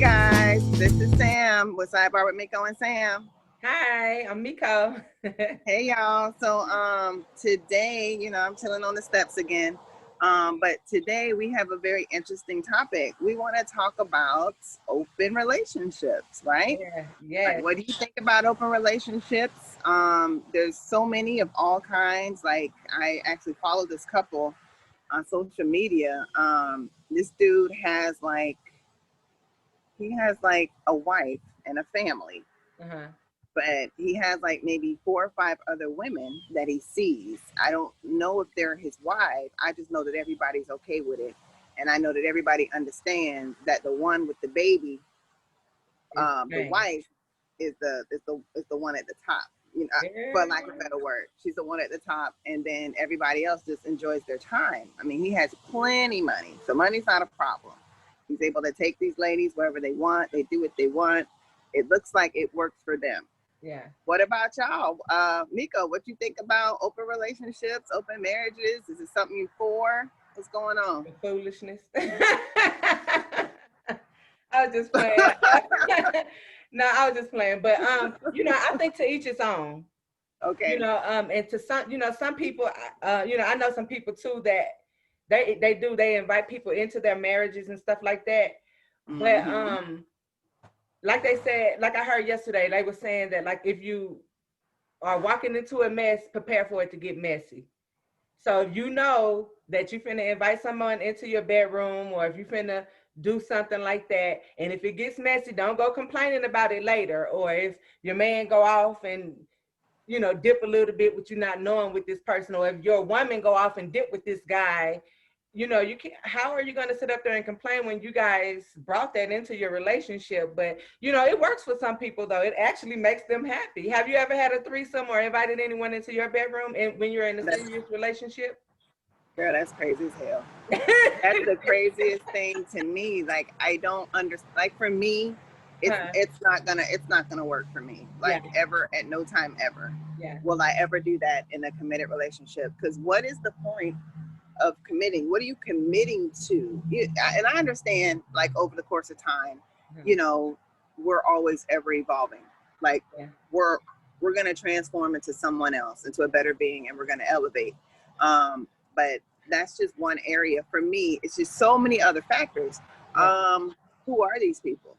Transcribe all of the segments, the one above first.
guys, this is Sam with Sidebar with Meko and Sam. Hi, I'm Meko. Hey y'all. So today, I'm chilling on the steps again. But today we have a very interesting topic. We want to talk about open relationships, right? Yeah. Like, what do you think about open relationships? There's so many of all kinds. Like, I actually follow this couple on social media. This dude has like a wife and a family, but he has like maybe 4 or 5 other women that he sees. I don't know if they're his wife. I just know that everybody's okay with it, and I know that everybody understands that the one with the baby, the wife, is the one at the top. For lack of a better word, she's the one at the top, and then everybody else just enjoys their time. I mean, he has plenty money, so money's not a problem. He's able to take these ladies wherever they want. They do what they want. It looks like it works for them. Yeah. What about y'all? Meko, what you think about open relationships, open marriages? Is it something you for? What's going on? The foolishness. I was just playing. No, I was just playing. But I think to each his own. Okay. And to some people, I know some people too that they invite people into their marriages and stuff like that. But like they said, like I heard yesterday, they were saying that like if you are walking into a mess, prepare for it to get messy. So if you know that you're finna invite someone into your bedroom, or if you're finna do something like that, and if it gets messy, don't go complaining about it later. Or if your man go off and dip a little bit with you not knowing with this person, or if your woman go off and dip with this guy, you can't. How are you going to sit up there and complain when you guys brought that into your relationship? But it works for some people though. It actually makes them happy. Have you ever had a threesome or invited anyone into your bedroom and when you're in a serious relationship? Girl, that's crazy as hell. That's the craziest thing to me. Like, I don't understand. Like, for me, it's not gonna work for me. Like, ever, at no time ever. Yeah. Will I ever do that in a committed relationship? Because what is the point of committing? What are you committing to? And I understand, like, over the course of time, we're always ever evolving. Like, we're gonna transform into someone else, into a better being, and we're gonna elevate. But that's just one area. For me, it's just so many other factors. Who are these people?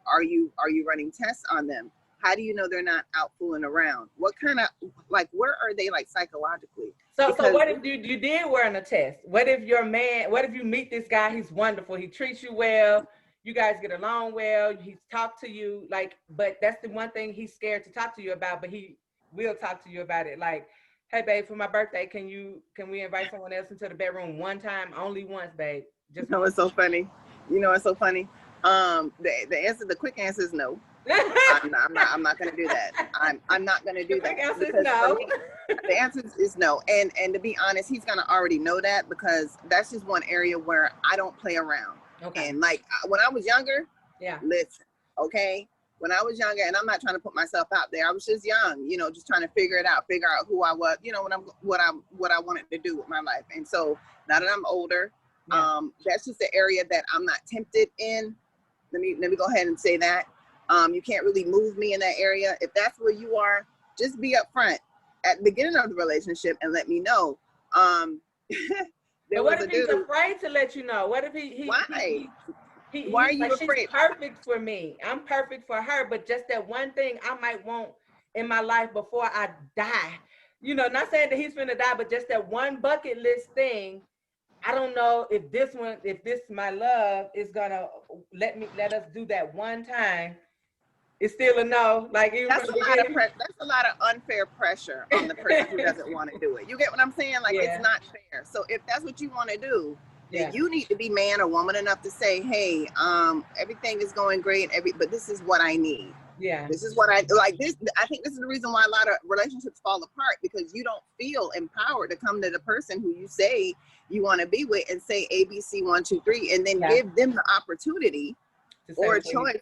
Are you running tests on them? How do you know they're not out fooling around? What kind of, like, where are they, like, psychologically? So what if you did run a test? What if you meet this guy, he's wonderful, he treats you well, you guys get along well, he's talked to you, like, but that's the one thing he's scared to talk to you about, but he will talk to you about it. Like, hey babe, for my birthday, can we invite someone else into the bedroom one time, only once, babe? Just it's so funny. It's so funny. The quick answer is no. I'm not gonna do that. I'm not gonna do that. The answer is no. The answer is no. And to be honest, he's gonna already know that, because that's just one area where I don't play around. Okay. And like when I was younger, listen, okay. When I was younger, and I'm not trying to put myself out there, I was just young, just trying to figure out who I was, what I wanted to do with my life. And so now that I'm older, that's just the area that I'm not tempted in. Let me go ahead and say that. You can't really move me in that area. If that's where you are, just be upfront at the beginning of the relationship and let me know. But what if he's afraid to let you know? What if he why? Why are you like, afraid? She's perfect for me. I'm perfect for her, but just that one thing I might want in my life before I die. Not saying that he's finna die, but just that one bucket list thing. I don't know if this my love is gonna let us do that one time. It's still a no. Like, even that's a lot of unfair pressure on the person who doesn't want to do it. You get what I'm saying? Like, it's not fair. So if that's what you want to do, then you need to be man or woman enough to say, hey, everything is going great, but this is what I need. Yeah. This is what I like. I think this is the reason why a lot of relationships fall apart, because you don't feel empowered to come to the person who you say you want to be with and say ABC 1, 2, 3, and then give them the opportunity or a choice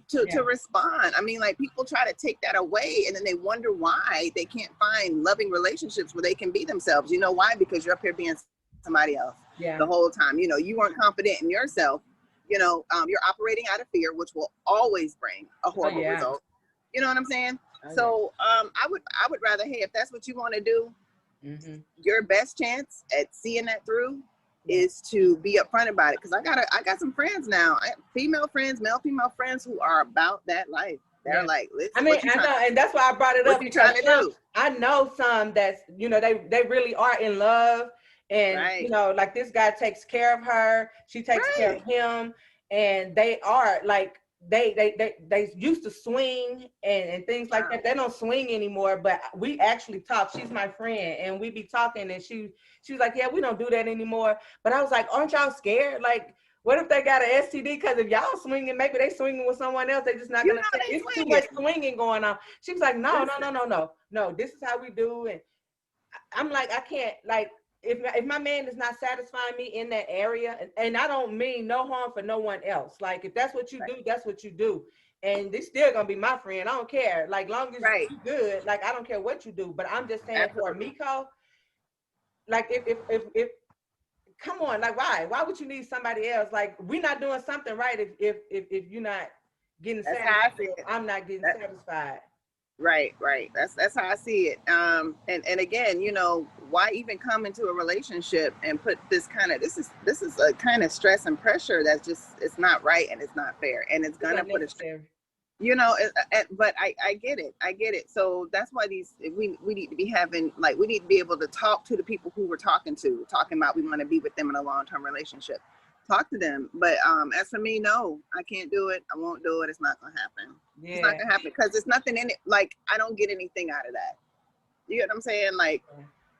to respond. I mean, like, people try to take that away, and then they wonder why they can't find loving relationships where they can be themselves. You know why? Because you're up here being somebody else the whole time. You weren't confident in yourself you're operating out of fear, which will always bring a horrible result. You know what I'm saying? So I would rather, hey, if that's what you want to do, your best chance at seeing that through is to be upfront about it. Because I got some friends now, female friends, male, female friends who are about that life. They're like, listen, I mean, I know, and that's why I brought it up, because I know some that's, they really are in love, and like this guy takes care of her, she takes care of him, and they are like, they used to swing and things like that. They don't swing anymore, but we actually talk. She's my friend, and we be talking, and she was like, yeah, we don't do that anymore. But I was like, aren't y'all scared? Like, what if they got an STD? Because if y'all swinging, maybe they swinging with someone else. They just not gonna say it's too much swinging going on. She was like, no. This is how we do. And I'm like, I can't, like, if my man is not satisfying me in that area, and I don't mean no harm for no one else. Like, if that's what you do, that's what you do. And this still gonna be my friend. I don't care. Like, long as you good, like, I don't care what you do. But I'm just saying, for Meko, like, if come on, like, why would you need somebody else? Like, we're not doing something right if you're not getting satisfied. I'm not getting satisfied. Right. That's how I see it. And again, why even come into a relationship and put this is a kind of stress and pressure that's just, it's not right, and it's not fair, and it's gonna put but I get it. So that's why we need to be having, like, we need to be able to talk to the people who we're talking about we want to be with them in a long-term relationship. Talk to them. But as for me, no, I can't do it. I won't do it. It's not gonna happen. It's not gonna happen, because there's nothing in it. Like, I don't get anything out of that. You get what I'm saying? Like,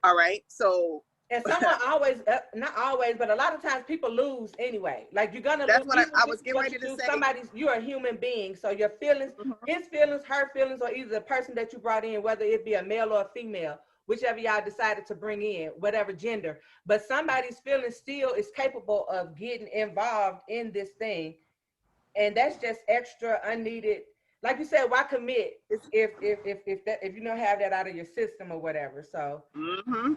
all right, so. And someone always, not always, but a lot of times people lose anyway. Like, you're gonna lose. That's what I was getting ready to say. You're a human being, so your feelings, his feelings, her feelings, or either the person that you brought in, whether it be a male or a female, whichever y'all decided to bring in, whatever gender, but somebody's feelings still is capable of getting involved in this thing, and that's just extra unneeded. Like you said, why commit if you don't have that out of your system or whatever? So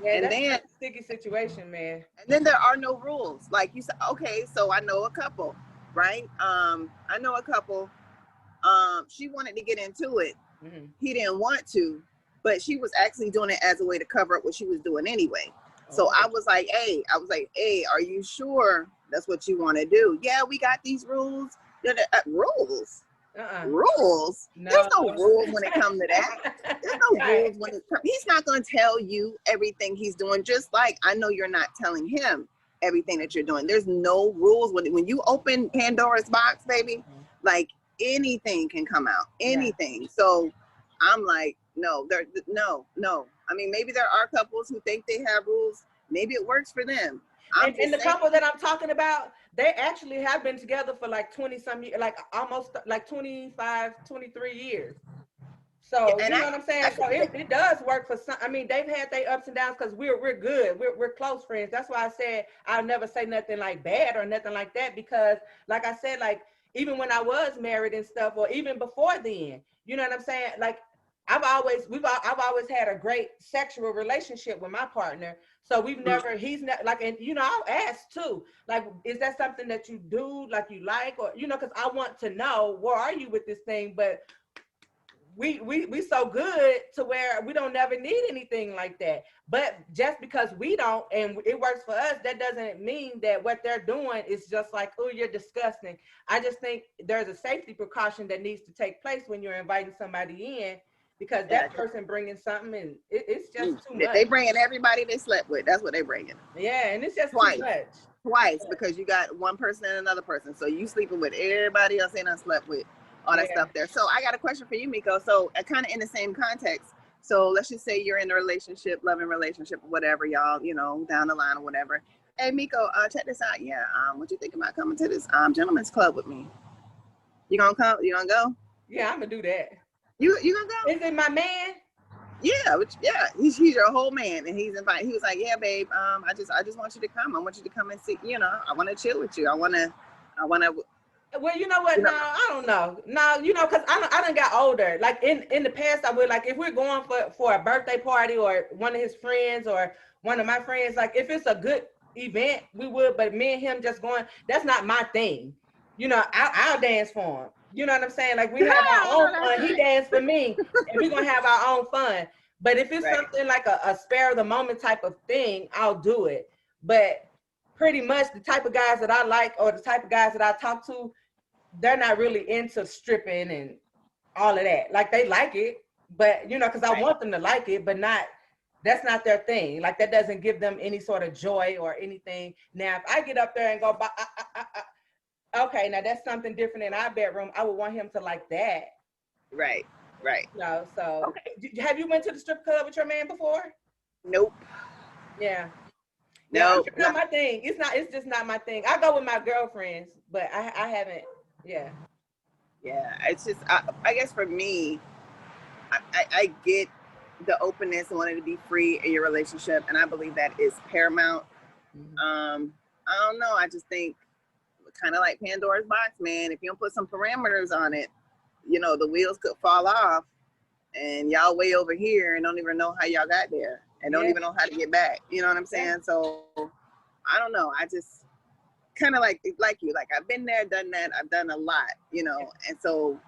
that's a sticky situation, man. And then there are no rules. Like you said, okay, so I know a couple, right? I know a couple. She wanted to get into it. He didn't want to, but she was actually doing it as a way to cover up what she was doing anyway. So I was like, hey, are you sure that's what you want to do? Yeah, we got these rules. Rules. Rules. No. There's no rules when it comes to that. There's no rules when it comes. He's not going to tell you everything he's doing, just like I know you're not telling him everything that you're doing. There's no rules when you open Pandora's box, baby. Like, anything can come out, anything. So I'm like, no. I mean, maybe there are couples who think they have rules. Maybe it works for them. And the couple that I'm talking about, they actually have been together for like 20 some years, like almost like 25, 23 years. So you know what I'm saying? So it does work for some. I mean, they've had their ups and downs, because we're good. We're close friends. That's why I said I'll never say nothing like bad or nothing like that, because like I said, like, even when I was married and stuff, or even before then, you know what I'm saying? Like, I've always had a great sexual relationship with my partner. So he's not like, and I'll ask too, like, is that something that you do, like, you like, or, because I want to know, where are you with this thing? But we so good to where we don't never need anything like that. But just because we don't, and it works for us, that doesn't mean that what they're doing is just like, oh, you're disgusting. I just think there's a safety precaution that needs to take place when you're inviting somebody in, because that person bringing something, and it's just too much. They bringing everybody they slept with. That's what they bringing. Yeah, and it's just too much. Twice, because you got one person and another person. So you sleeping with everybody else ain't slept with. All that stuff there. So I got a question for you, Meko. So kind of in the same context. So let's just say you're in a relationship, loving relationship, whatever, y'all, down the line or whatever. Hey, Meko, check this out. Yeah, what you think about coming to this gentleman's club with me? You gonna come? You gonna go? Yeah, I'm gonna do that. You gonna go? Is it my man? Yeah, he's your whole man, and he's invited. He was like, yeah, babe, I just want you to come. I want you to come and see. I want to chill with you. I wanna. Well, you know what? No, I don't know. No, because I done got older. Like, in the past, I would, like, if we're going for a birthday party, or one of his friends or one of my friends, like, if it's a good event, we would. But me and him just going, that's not my thing. you know, I'll dance for him. You know what I'm saying? Like we have our own fun. He danced for me, and we're gonna have our own fun. But if it's something like a spare of the moment type of thing, I'll do it. But pretty much the type of guys that I like, or the type of guys that I talk to, they're not really into stripping and all of that. Like they like it, but you know, because I want them to like it, but that's not their thing. Like that doesn't give them any sort of joy or anything. Now, if I get up there and go, okay, now that's something different in our bedroom. I would want him to like that. Right. You know, so have you went to the strip club with your man before? Nope. Yeah. No, it's not my thing. It's just not my thing. I go with my girlfriends, but I haven't. Yeah. Yeah, it's just I guess for me, I get the openness and wanting to be free in your relationship, and I believe that is paramount. I don't know. I just think kind of like Pandora's box, man. If you don't put some parameters on it, you know, the wheels could fall off, and y'all way over here and don't even know how y'all got there, and don't even know how to get back. You know what I'm saying? So I don't know. I just kind of like you. Like I've been there, done that. I've done a lot, you know, and so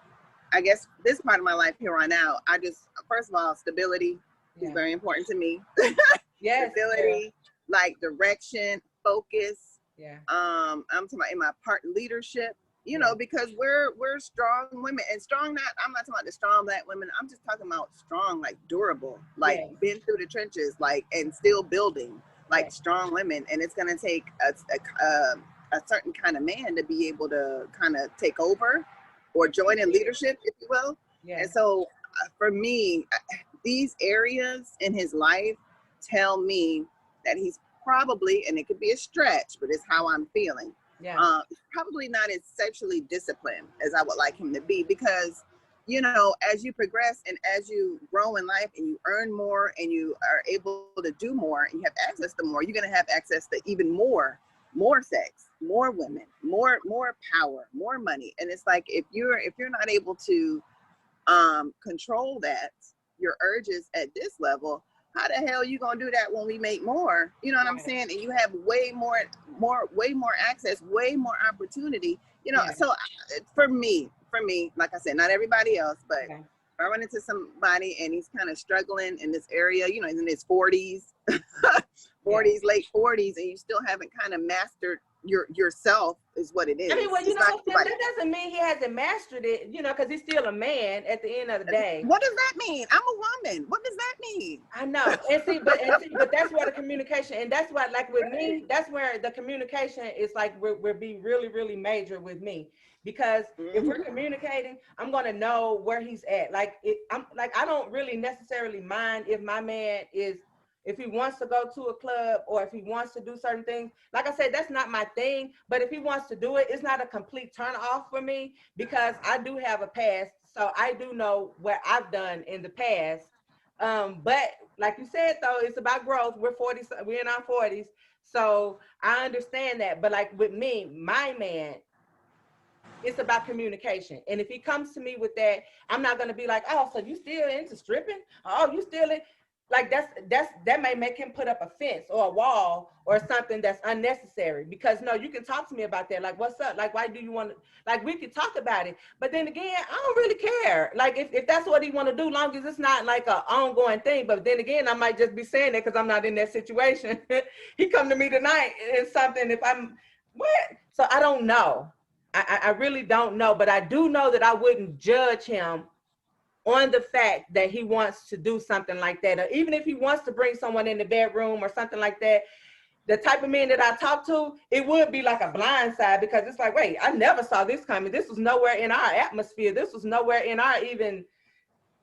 I guess this part of my life here on out, I just, first of all, stability is very important to me. Stability, like direction, focus. I'm talking about in my part leadership, you know, because we're strong women, and strong, I'm not talking about the strong Black women. I'm just talking about strong, like durable, like been through the trenches, like, and still building, like strong women. And it's going to take a certain kind of man to be able to kind of take over or join in leadership, if you will. And so for me, these areas in his life tell me that he's probably, and it could be a stretch, but it's how I'm feeling, probably not as sexually disciplined as I would like him to be, because, you know, as you progress and as you grow in life and you earn more and you are able to do more and you have access to more, you're going to have access to even more sex, more women, more power, more money. And it's like, if you're not able to control that, your urges at this level, how the hell are you gonna do that when we make more? You know what I'm saying? And you have way more access, way more opportunity, you know. So for me, like I said, not everybody else, but if I run into somebody and he's kind of struggling in this area, you know, he's in his 40s, late 40s, and you still haven't kind of mastered yourself, is what it is. I mean, well, you know, that doesn't mean he hasn't mastered it, you know, because he's still a man at the end of the day. What does that mean? I'm a woman. What does that mean? I know. And see, but that's where the communication, and that's why, like with me, that's where the communication is like, will be really, really major with me. Because if we're communicating, I'm going to know where he's at. Like, I don't really necessarily mind if my man if he wants to go to a club or if he wants to do certain things. Like I said, that's not my thing. But if he wants to do it, it's not a complete turn off for me, because I do have a past. So I do know what I've done in the past. But like you said, though, it's about growth. We're in our 40s. So I understand that. But like with me, my man, it's about communication. And if he comes to me with that, I'm not going to be like, oh, so you still into stripping? Oh, you still in? Like that may make him put up a fence or a wall or something that's unnecessary. Because no, you can talk to me about that. Like, what's up? Like, why do you want to, like, we could talk about it. But then again, I don't really care. Like, if that's what he want to do, long as it's not like an ongoing thing. But then again, I might just be saying that because I'm not in that situation. He come to me tonight and something, if I'm, what? So I don't know. I really don't know. But I do know that I wouldn't judge him on the fact that he wants to do something like that, or even if he wants to bring someone in the bedroom or something like that. The type of men that I talk to, it would be like a blind side, because it's like, wait, I never saw this coming. This was nowhere in our atmosphere. This was nowhere in our even,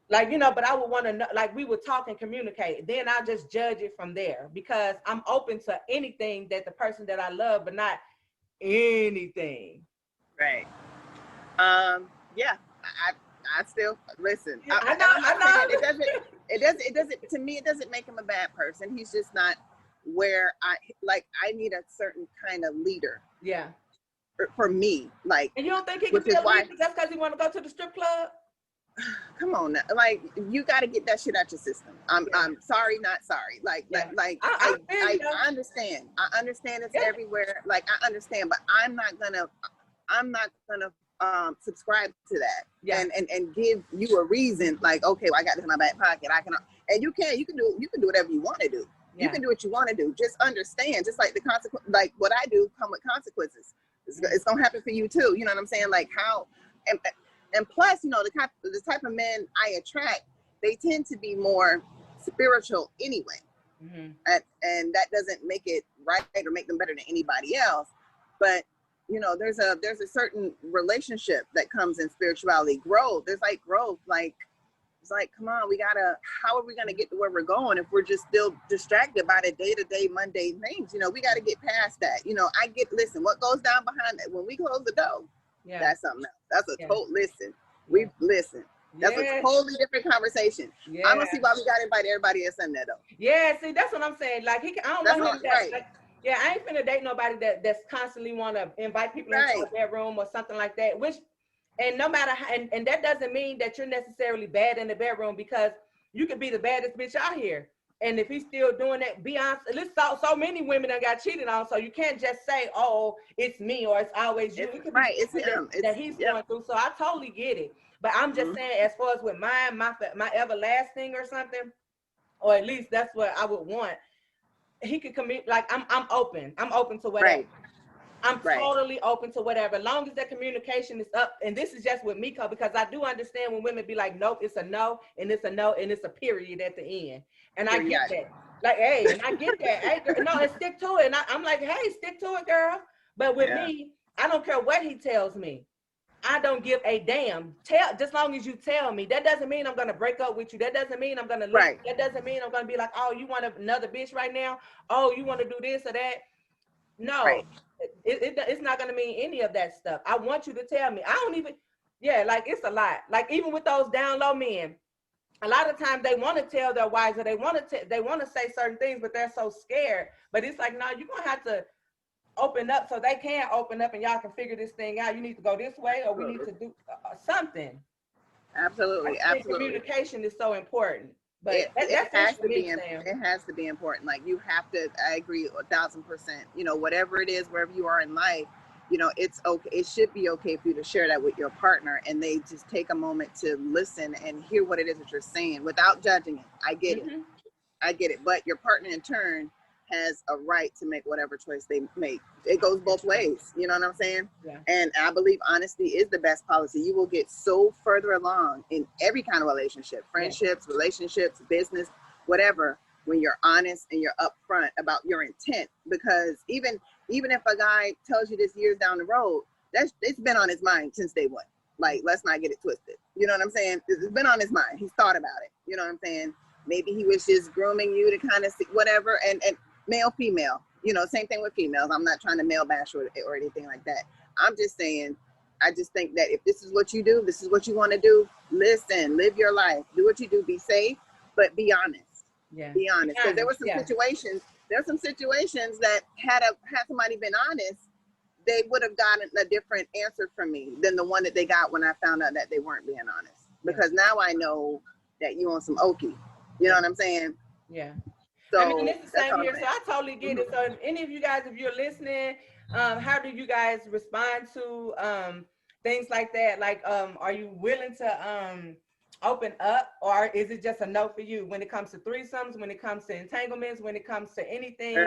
like, you know, but I would want to know, like, we would talk and communicate. Then I'll just judge it from there, because I'm open to anything that the person that I love, but not anything. Right. Yeah. I still listen. Yeah, I know. It doesn't. To me, it doesn't make him a bad person. He's just not where I need a certain kind of leader. Yeah. For me, like. And you don't think he can be a leader just because he want to go to the strip club? Come on, now. Like, you got to get that shit out your system. I'm sorry, not sorry. Like, I understand. I understand it's everywhere. Like, I understand, but I'm not gonna. I'm not gonna subscribe to that. Yeah. And give you a reason like, okay, well, I got this in my back pocket. I can, and you can do whatever you want to do. Yeah. You can do what you want to do. Just understand, just like the consequence, like what I do come with consequences. It's gonna happen for you too. You know what I'm saying? Like how, and plus, you know, the type of men I attract, they tend to be more spiritual anyway. Mm-hmm. And that doesn't make it right or make them better than anybody else. But you know, there's a certain relationship that comes in spirituality. Growth. There's like growth. Like it's like, come on, how are we gonna get to where we're going if we're just still distracted by the day-to-day mundane things? You know, we gotta get past that. You know, listen, what goes down behind that when we close the door, that's something else. That's a total listen. We listen. That's a totally different conversation. Yeah. I don't see why we gotta invite everybody at Sunday though. Yeah, see, that's what I'm saying. Like I don't want him that. Like, yeah, I ain't finna date nobody that's constantly want to invite people into a bedroom or something like that. Which, and no matter how, and that doesn't mean that you're necessarily bad in the bedroom, because you could be the baddest bitch out here, and if he's still doing that, be honest. At least so many women that got cheated on, so you can't just say, "Oh, it's me" or "It's always you." It could be it's him that he's going through. So I totally get it, but I'm just saying, as far as with mine, my everlasting or something, or at least that's what I would want. He could commit, like I'm open to whatever. I'm totally open to whatever, as long as that communication is up. And this is just with Meko, because I do understand when women be like, nope, it's a no, and it's a no, and it's a period at the end. And I get that. Like, hey, and I get that. Hey, girl, no, and stick to it. And I'm like, hey, stick to it, girl. But with me, I don't care what he tells me. I don't give a damn. Just long as you tell me. That doesn't mean I'm gonna break up with you. That doesn't mean I'm gonna leave. Right. That doesn't mean I'm gonna be like, oh, you want another bitch right now? Oh, you want to do this or that? No, it's not gonna mean any of that stuff. I want you to tell me. I don't even. Yeah, like it's a lot. Like even with those down low men, a lot of times they want to tell their wives, or they want to say certain things, but they're so scared. But it's like, no, you're gonna have to open up so they can open up and y'all can figure this thing out. You need to go this way, or we need to do something. Absolutely. Communication is so important. But it has to be. It has to be important. Like you have to. I agree 1,000%. You know, whatever it is, wherever you are in life, you know, it's okay. It should be okay for you to share that with your partner, and they just take a moment to listen and hear what it is that you're saying without judging it. I get it. I get it. But your partner in turn has a right to make whatever choice they make. It goes both ways. You know what I'm saying? Yeah. And I believe honesty is the best policy. You will get so further along in every kind of relationship, friendships, relationships, business, whatever, when you're honest and you're upfront about your intent. Because even if a guy tells you this years down the road, it's been on his mind since day one. Like, let's not get it twisted. You know what I'm saying? It's been on his mind. He's thought about it. You know what I'm saying? Maybe he was just grooming you to kind of see whatever. And male, female, you know, same thing with females. I'm not trying to male bash or anything like that. I'm just saying, I just think that if this is what you do, this is what you want to do, listen, live your life, do what you do, be safe, but be honest. Yeah. Be honest. Because there were some situations that had somebody been honest, they would have gotten a different answer from me than the one that they got when I found out that they weren't being honest. Because now I know that you on some okie. You know what I'm saying? Yeah. So, I mean, it's the same here, so I totally get it. So if any of you guys, if you're listening, how do you guys respond to things like that? Like, are you willing to open up, or is it just a no for you when it comes to threesomes, when it comes to entanglements, when it comes to anything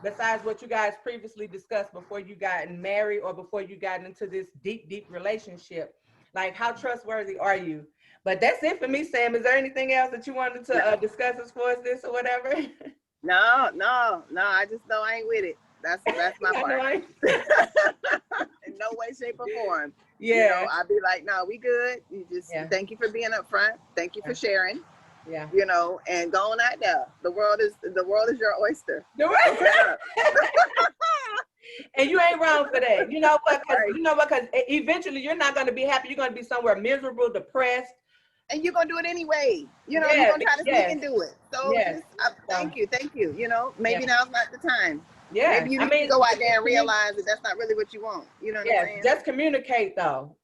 besides what you guys previously discussed before you got married or before you got into this deep relationship? Like, how trustworthy are you? But that's it for me, Sam. Is there anything else that you wanted to discuss as far as this or whatever? No. I just know I ain't with it. That's my part. In no way, shape, or form. Yeah. You know, I'd be like, no, we good. You just thank you for being upfront. Thank you for sharing. Yeah. You know, and going out there. The world is your oyster. And you ain't wrong for that. You know what? Because eventually you're not going to be happy. You're going to be somewhere miserable, depressed. And you're going to do it anyway. You know, you're going to try to sneak and do it. So thank you. You know, maybe now's not the time. Yeah. Maybe you need to go out there and realize that that's not really what you want. You know what I'm saying? Just communicate though.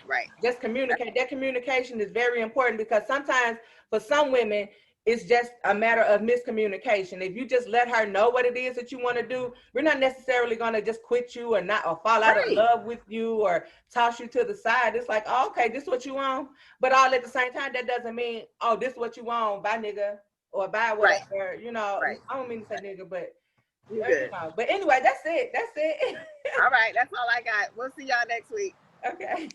Right. Just communicate. That communication is very important, because sometimes for some women, it's just a matter of miscommunication. If you just let her know what it is that you want to do, we're not necessarily going to just quit you or fall out of love with you or toss you to the side. It's like, oh, okay, this is what you want. But all at the same time, that doesn't mean, oh, this is what you want, bye nigga, or bye whatever. You know, I don't mean to say nigga, but you know. But anyway, that's it. All right, that's all I got. We'll see y'all next week. Okay.